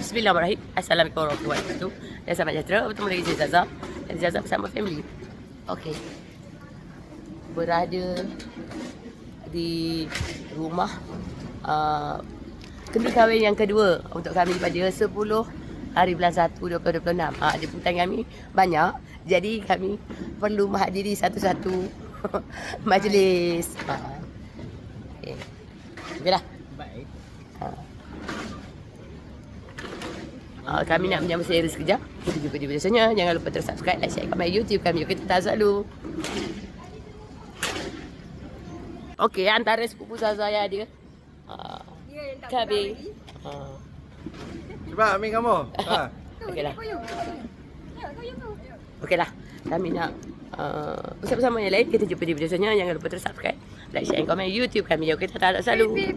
Bismillahirrahmanirrahim. Assalamualaikum warahmatullahi wabarakatuh. Dan selamat sejahtera. Bertemu lagi saya Zaza. Dan Zaza bersama family. Okey. Berada di rumah kendi kahwin yang kedua untuk kami pada 10 hari bulan 1 2026. Jemputan kami banyak. Jadi kami perlu menghadiri satu-satu majlis. Okey. Okeylah. Baik. Kami nak menyambut seri sekejap. Kita jumpa di video selanjutnya. Jangan lupa terus subscribe, like, share, komen YouTube kami. Kita tak selalu. Okey, antara sepupu Zaza yang ada. Kabe. Cepat ambil kamu. Okeylah. Okeylah. Kami nak bersama-sama yang lain. Kita jumpa di video selanjutnya. Jangan lupa terus subscribe, like, share, komen YouTube kami. Kita tak selalu.